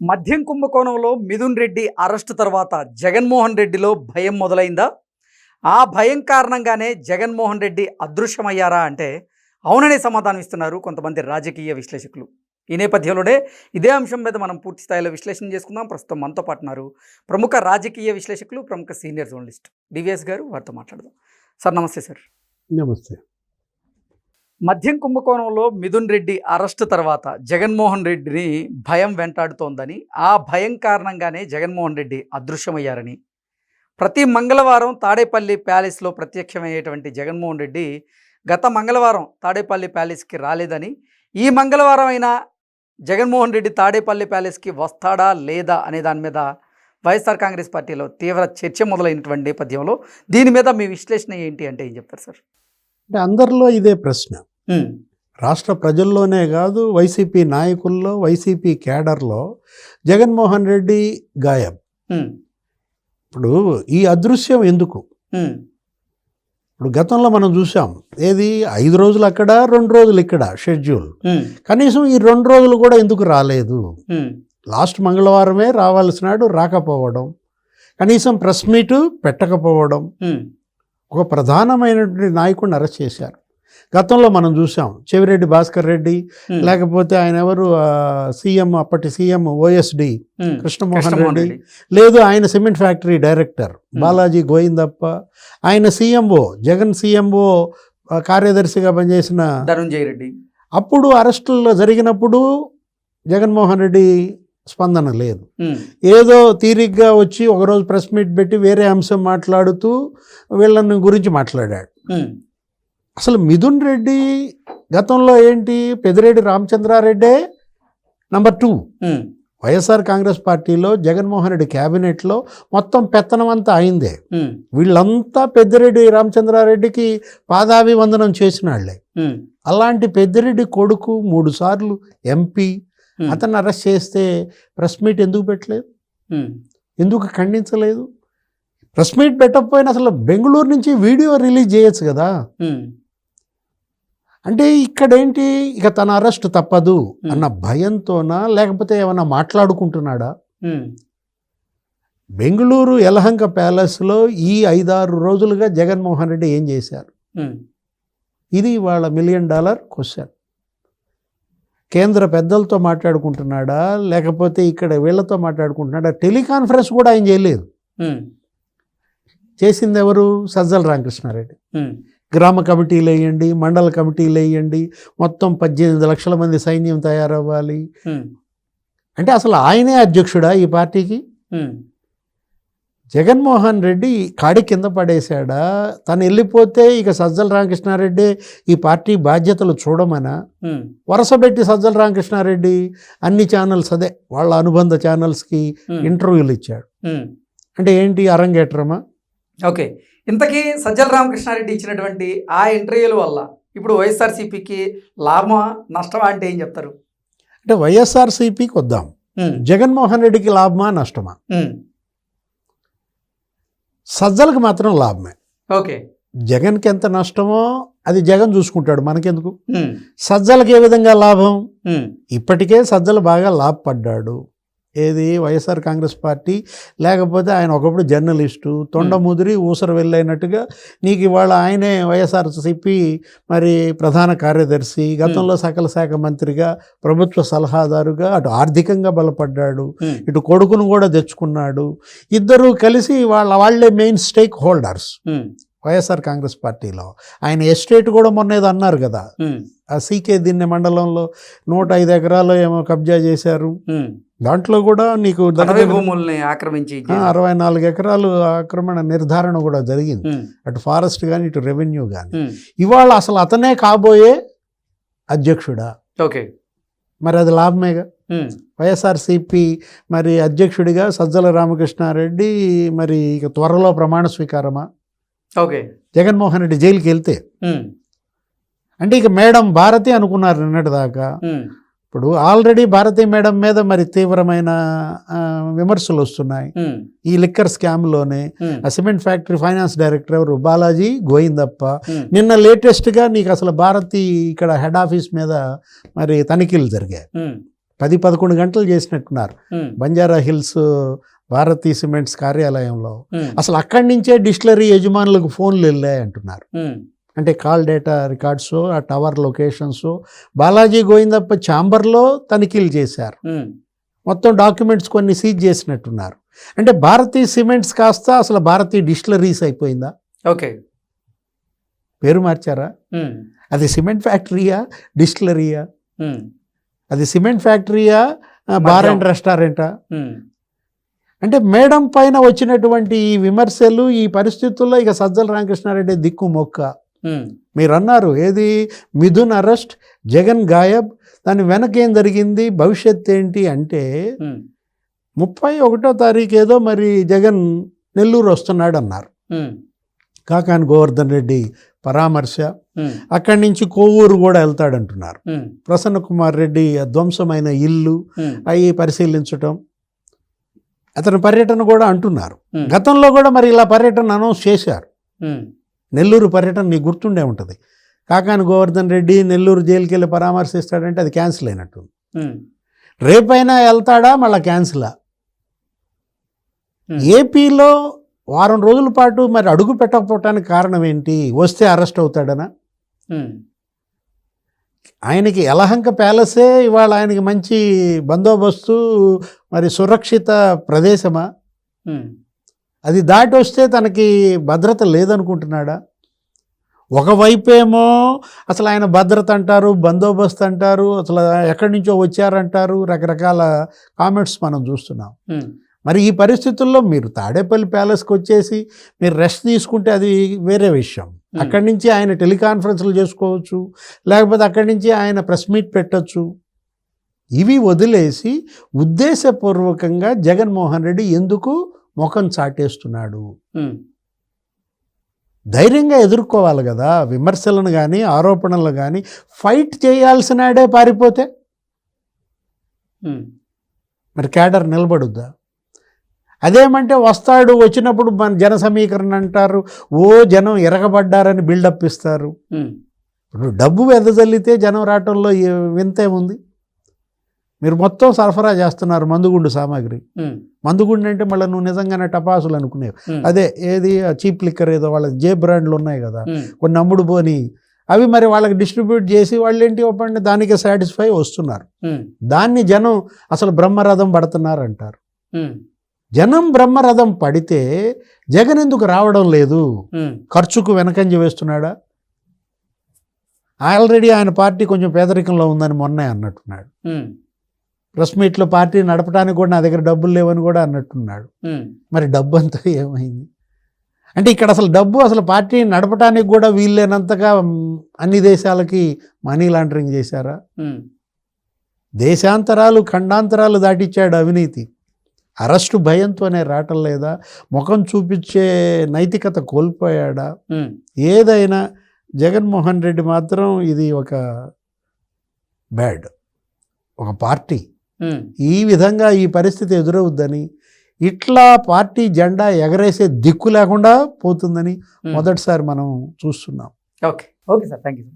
మద్యం కుంభకోణంలో మిథున్ రెడ్డి అరెస్టు తర్వాత జగన్మోహన్ రెడ్డిలో భయం మొదలైందా? ఆ భయం కారణంగానే జగన్మోహన్ రెడ్డి అదృశ్యమయ్యారా అంటే అవుననే సమాధానం ఇస్తున్నారు కొంతమంది రాజకీయ విశ్లేషకులు. ఈ నేపథ్యంలోనే ఇదే అంశం మీద మనం పూర్తి స్థాయిలో విశ్లేషణ చేసుకుందాం. ప్రస్తుతం మనతో పాటున్నారు ప్రముఖ రాజకీయ విశ్లేషకులు, ప్రముఖ సీనియర్ జర్నలిస్ట్ డివిఎస్ గారు. వారితో మాట్లాడదాం. సార్ నమస్తే. సార్ నమస్తే. మద్యం కుంభకోణంలో మిథున్ రెడ్డి అరెస్టు తర్వాత జగన్మోహన్ రెడ్డిని భయం వెంటాడుతోందని, ఆ భయం కారణంగానే జగన్మోహన్ రెడ్డి అదృశ్యమయ్యారని, ప్రతి మంగళవారం తాడేపల్లి ప్యాలెస్లో ప్రత్యక్షమయ్యేటువంటి జగన్మోహన్ రెడ్డి గత మంగళవారం తాడేపల్లి ప్యాలెస్కి రాలేదని, ఈ మంగళవారం అయినా జగన్మోహన్ రెడ్డి తాడేపల్లి ప్యాలెస్కి వస్తాడా లేదా అనే దాని మీద వైఎస్ఆర్ కాంగ్రెస్ పార్టీలో తీవ్ర చర్చ మొదలైనటువంటి నేపథ్యంలో దీని మీద మీ విశ్లేషణ ఏంటి అంటే ఏం చెప్తారు సార్? అంటే అందరిలో ఇదే ప్రశ్న. రాష్ట్ర ప్రజల్లోనే కాదు, వైసీపీ నాయకుల్లో, వైసీపీ క్యాడర్లో జగన్మోహన్ రెడ్డి గాయం. ఇప్పుడు ఈ అదృశ్యం ఎందుకు? ఇప్పుడు గతంలో మనం చూసాం, ఏది 5 రోజులు అక్కడ 2 రోజులు ఇక్కడ షెడ్యూల్. కనీసం ఈ 2 రోజులు కూడా ఎందుకు రాలేదు? లాస్ట్ మంగళవారమే రావాల్సినాడు రాకపోవడం, కనీసం ప్రెస్ మీటు పెట్టకపోవడం, ఒక ప్రధానమైనటువంటి నాయకుడిని అరెస్ట్ చేశారు. గతంలో మనం చూసాం, చెవిరెడ్డి భాస్కర్ రెడ్డి, లేకపోతే ఆయన ఎవరు సీఎం, అప్పటి సీఎం ఓఎస్డి కృష్ణమోహన్ రెడ్డి, లేదు ఆయన cement factory director Balaji Govindappa, ఆయన సీఎంఓ, జగన్ సీఎంఓ కార్యదర్శిగా పనిచేసిన ధనంజయ రెడ్డి. అప్పుడు అరెస్టుల్లో జరిగినప్పుడు జగన్మోహన్ రెడ్డి స్పందన లేదు. ఏదో తీరిగ్గా వచ్చి ఒకరోజు ప్రెస్ మీట్ పెట్టి వేరే అంశం మాట్లాడుతూ వీళ్ళని గురించి మాట్లాడాడు. అసలు మిథున్ రెడ్డి గతంలో ఏంటి, పెద్దిరెడ్డి రామచంద్రారెడ్డే నంబర్ 2. వైఎస్ఆర్ కాంగ్రెస్ పార్టీలో జగన్మోహన్ రెడ్డి క్యాబినెట్లో మొత్తం పెత్తనం అంతా అయిందే. వీళ్ళంతా పెద్దిరెడ్డి రామచంద్రారెడ్డికి పాదాభివందనం చేసిన వాళ్ళే. అలాంటి పెద్దిరెడ్డి కొడుకు 3 సార్లు ఎంపీ, అతన్ని అరెస్ట్ చేస్తే ప్రెస్ మీట్ ఎందుకు పెట్టలేదు? ఎందుకు ఖండించలేదు? ప్రెస్ మీట్ పెట్టకపోయినా అసలు బెంగళూరు నుంచి వీడియో రిలీజ్ చేయొచ్చు కదా. అంటే ఇక్కడేంటి, ఇక తన అరెస్ట్ తప్పదు అన్న భయంతోనా, లేకపోతే ఏమన్నా మాట్లాడుకుంటున్నాడా? బెంగళూరు యలహంక ప్యాలెస్లో ఈ 5-6 రోజులుగా జగన్మోహన్ రెడ్డి ఏం చేశారు? ఇది వాళ్ళ $1 మిలియన్ క్వశ్చన్. కేంద్ర పెద్దలతో మాట్లాడుకుంటున్నాడా, లేకపోతే ఇక్కడ వీళ్ళతో మాట్లాడుకుంటున్నాడా? టెలికాన్ఫరెన్స్ కూడా ఆయన చేయలేదు. చేసింది ఎవరు? సజ్జల రామకృష్ణారెడ్డి. గ్రామ కమిటీలు వేయండి, మండల కమిటీలు వేయండి, మొత్తం 18 లక్షల మంది సైన్యం తయారవ్వాలి అంటే అసలు ఆయనే అధ్యక్షుడా ఈ పార్టీకి? జగన్మోహన్ రెడ్డి కాడి కింద పడేశాడా? తను వెళ్ళిపోతే ఇక సజ్జల రామకృష్ణారెడ్డి ఈ పార్టీ బాధ్యతలు చూడమనా? వరుసపెట్టి సజ్జల రామకృష్ణారెడ్డి అన్ని ఛానల్స్, అదే వాళ్ళ అనుబంధ ఛానల్స్కి ఇంటర్వ్యూలు ఇచ్చాడు. అంటే ఏంటి, అరంగేట్రమా? ఓకే, ఇంతకీ సజ్జల రామకృష్ణారెడ్డి ఇచ్చినటువంటి ఆ ఇంటర్వ్యూల వల్ల ఇప్పుడు వైఎస్ఆర్సీపీకి లాభమా నష్టమా అంటే ఏం చెప్తారు? అంటే వైఎస్ఆర్సీపీకి వద్దాం, జగన్మోహన్ రెడ్డికి లాభమా నష్టమా? సజ్జలకు మాత్రం లాభమే. ఓకే, జగన్కి ఎంత నష్టమో అది జగన్ చూసుకుంటాడు, మనకెందుకు? సజ్జలకి ఏ విధంగా లాభం? ఇప్పటికే సజ్జలు బాగా లాభపడ్డాడు. ఏది, వైఎస్ఆర్ కాంగ్రెస్ పార్టీ, లేకపోతే ఆయన ఒకప్పుడు జర్నలిస్టు, తొండముదిరి ఊసర వెళ్ళైనట్టుగా నీకు ఇవాళ ఆయనే వైఎస్ఆర్సీపీ మరి ప్రధాన కార్యదర్శి, గతంలో సకల శాఖ మంత్రిగా, ప్రభుత్వ సలహాదారుగా, అటు ఆర్థికంగా బలపడ్డాడు, ఇటు కొడుకును కూడా తెచ్చుకున్నాడు. ఇద్దరూ కలిసి వాళ్ళే main stake holders YSR Congress పార్టీలో. ఆయన ఎస్టేట్ కూడా మొన్న ఏదో అన్నారు కదా, ఆ సీకే దిన్నె మండలంలో 105 ఎకరాలు ఏమో కబ్జా చేశారు. దాంట్లో కూడా నీకు భూముల్ని ఆక్రమించి 64 ఎకరాలు ఆక్రమణ నిర్ధారణ కూడా జరిగింది, అటు ఫారెస్ట్ కానీ ఇటు రెవెన్యూ కానీ. ఇవాళ అసలు అతనే కాబోయే అధ్యక్షుడా? ఓకే, మరి అది లాభమేగా. వైఎస్ఆర్సీపీ మరి అధ్యక్షుడిగా సజ్జల రామకృష్ణారెడ్డి మరి ఇక త్వరలో ప్రమాణ స్వీకారమా? ఓకే, జగన్మోహన్ రెడ్డి జైలుకి వెళ్తే అంటే ఇక మేడం భారతి అనుకున్నారు నిన్నటి దాకా. ఇప్పుడు ఆల్రెడీ భారతీ మేడం మీద మరి తీవ్రమైన విమర్శలు వస్తున్నాయి. ఈ లిక్కర్ స్కామ్లోనే ఆ సిమెంట్ ఫ్యాక్టరీ ఫైనాన్స్ డైరెక్టర్ ఎవరు, బాలాజీ గోయిందప్ప. నిన్న లేటెస్ట్గా నీకు అసలు భారతీ ఇక్కడ హెడ్ ఆఫీస్ మీద మరి తనిఖీలు జరిగాయి. 10-11 గంటలు చేసినట్టున్నారు బంజారా హిల్స్ భారతీ సిమెంట్స్ కార్యాలయంలో. అసలు అక్కడి నుంచే డిస్టిలరీ యజమానులకు ఫోన్లు వెళ్ళాయి అంటున్నారు. అంటే కాల్ డేటా రికార్డ్స్, ఆ టవర్ లొకేషన్స్, బాలాజీ గోవిందప్ప ఛాంబర్లో తనిఖీలు చేశారు. మొత్తం డాక్యుమెంట్స్ కొన్ని సీజ్ చేసినట్టున్నారు. అంటే భారతీ సిమెంట్స్ కాస్త అసలు భారతీ డిస్టిలరీస్ అయిపోయిందా? ఓకే, పేరు మార్చారా? అది సిమెంట్ ఫ్యాక్టరీయా, డిస్టిలరీయా? అది సిమెంట్ ఫ్యాక్టరీయా, బార్ అండ్ రెస్టారెంటా? అంటే మేడం పైన వచ్చినటువంటి ఈ విమర్శలు, ఈ పరిస్థితుల్లో ఇక సజ్జల రామకృష్ణారెడ్డి దిక్కు మొక్క. మీరు అన్నారు ఏది, మిథున్ అరెస్ట్, జగన్ గాయబ్, దాని వెనక ఏం జరిగింది, భవిష్యత్ ఏంటి అంటే 31వ తారీఖు ఏదో మరి జగన్ నెల్లూరు వస్తున్నాడు అన్నారు. కాకాని గోవర్ధన్ రెడ్డి పరామర్శ, అక్కడి నుంచి కోవూరు కూడా వెళ్తాడంటున్నారు. ప్రసన్న కుమార్ రెడ్డి ధ్వంసమైన ఇల్లు అవి పరిశీలించటం, అతని పర్యటన కూడా అంటున్నారు. గతంలో కూడా మరి ఇలా పర్యటన అనౌన్స్ చేశారు. నెల్లూరు పర్యటన నీకు గుర్తుండే ఉంటుంది. కాకాని గోవర్ధన్ రెడ్డి నెల్లూరు జైలుకి వెళ్ళి పరామర్శిస్తాడంటే అది క్యాన్సిల్ అయినట్టు. రేపైనా వెళ్తాడా, మళ్ళీ క్యాన్సిలా? ఏపీలో వారం రోజుల పాటు మరి అడుగు పెట్టకపోవటానికి కారణం ఏంటి? వస్తే అరెస్ట్ అవుతాడనా? ఆయనకి యలహంక ప్యాలెసే ఇవాళ ఆయనకి మంచి బందోబస్తు, మరి సురక్షిత ప్రదేశమా? అది దాటి వస్తే తనకి భద్రత లేదనుకుంటున్నాడా? ఒకవైపేమో అసలు ఆయన భద్రత అంటారు, బందోబస్తు అంటారు, అసలు ఎక్కడి నుంచో వచ్చారంటారు, రకరకాల కామెంట్స్ మనం చూస్తున్నాం. మరి ఈ పరిస్థితుల్లో మీరు తాడేపల్లి ప్యాలెస్కి వచ్చేసి మీరు రెస్ట్ తీసుకుంటే అది వేరే విషయం. అక్కడి నుంచి ఆయన టెలికాన్ఫరెన్స్లు చేసుకోవచ్చు, లేకపోతే అక్కడి నుంచి ఆయన ప్రెస్ మీట్ పెట్టచ్చు. ఇవి వదిలేసి ఉద్దేశపూర్వకంగా జగన్మోహన్ రెడ్డి ఎందుకు ముఖం చాటేస్తున్నాడు? ధైర్యంగా ఎదుర్కోవాలి కదా విమర్శలను కానీ ఆరోపణలు కానీ. ఫైట్ చేయాల్సినాడే పారిపోతే మరి క్యాడర్ నిలబడుద్దా? అదేమంటే వస్తాడు, వచ్చినప్పుడు మన జన సమీకరణ అంటారు, ఓ జనం ఎరగబడ్డారని బిల్డప్ ఇస్తారు. ఇప్పుడు డబ్బు వెదజల్లితే జనం రావటంలో వింతే ఉంది. మీరు మొత్తం సరఫరా చేస్తున్నారు మందుగుండు సామాగ్రి. మందుగుండు అంటే మళ్ళీ నువ్వు నిజంగానే టపాసులు అనుకునేవి. అదే ఏది చీప్ లిక్కర్ ఏదో వాళ్ళ జే బ్రాండ్లు ఉన్నాయి కదా కొన్ని అమ్ముడు పోని, అవి మరి వాళ్ళకి డిస్ట్రిబ్యూట్ చేసి వాళ్ళు ఏంటి ఒప్పండి దానికి సాటిస్ఫై వస్తున్నారు. దాన్ని జనం అసలు బ్రహ్మరథం పడుతున్నారు అంటారు. జనం బ్రహ్మరథం పడితే జగన్ ఎందుకు రావడం లేదు? ఖర్చుకు వెనకంజ వేస్తున్నాడా? ఆల్రెడీ ఆయన పార్టీ కొంచెం పేదరికంలో ఉందని మొన్నే అన్నట్టున్నాడు. ప్రెస్ మీట్లో పార్టీ నడపడానికి కూడా నా దగ్గర డబ్బులు లేవని కూడా అన్నట్టున్నాడు. మరి డబ్బు అంతా ఏమైంది? అంటే ఇక్కడ అసలు డబ్బు అసలు పార్టీ నడపడానికి కూడా వీల్లేనంతగా అన్ని దేశాలకి మనీ లాండరింగ్ చేశారా? దేశాంతరాలు ఖండాంతరాలు దాటిచ్చాడు అవినీతి. అరెస్టు భయంతోనే రావటం లేదా? ముఖం చూపించే నైతికత కోల్పోయాడా? ఏదైనా జగన్మోహన్ రెడ్డి మాత్రం ఇది ఒక బ్యాడ్. ఒక పార్టీ ఈ విధంగా ఈ పరిస్థితి ఎదురవుద్దని, ఇట్లా పార్టీ జెండా ఎగరేసే దిక్కు లేకుండా పోతుందని మొదటిసారి మనం చూస్తున్నాం. Okay sir, thank you.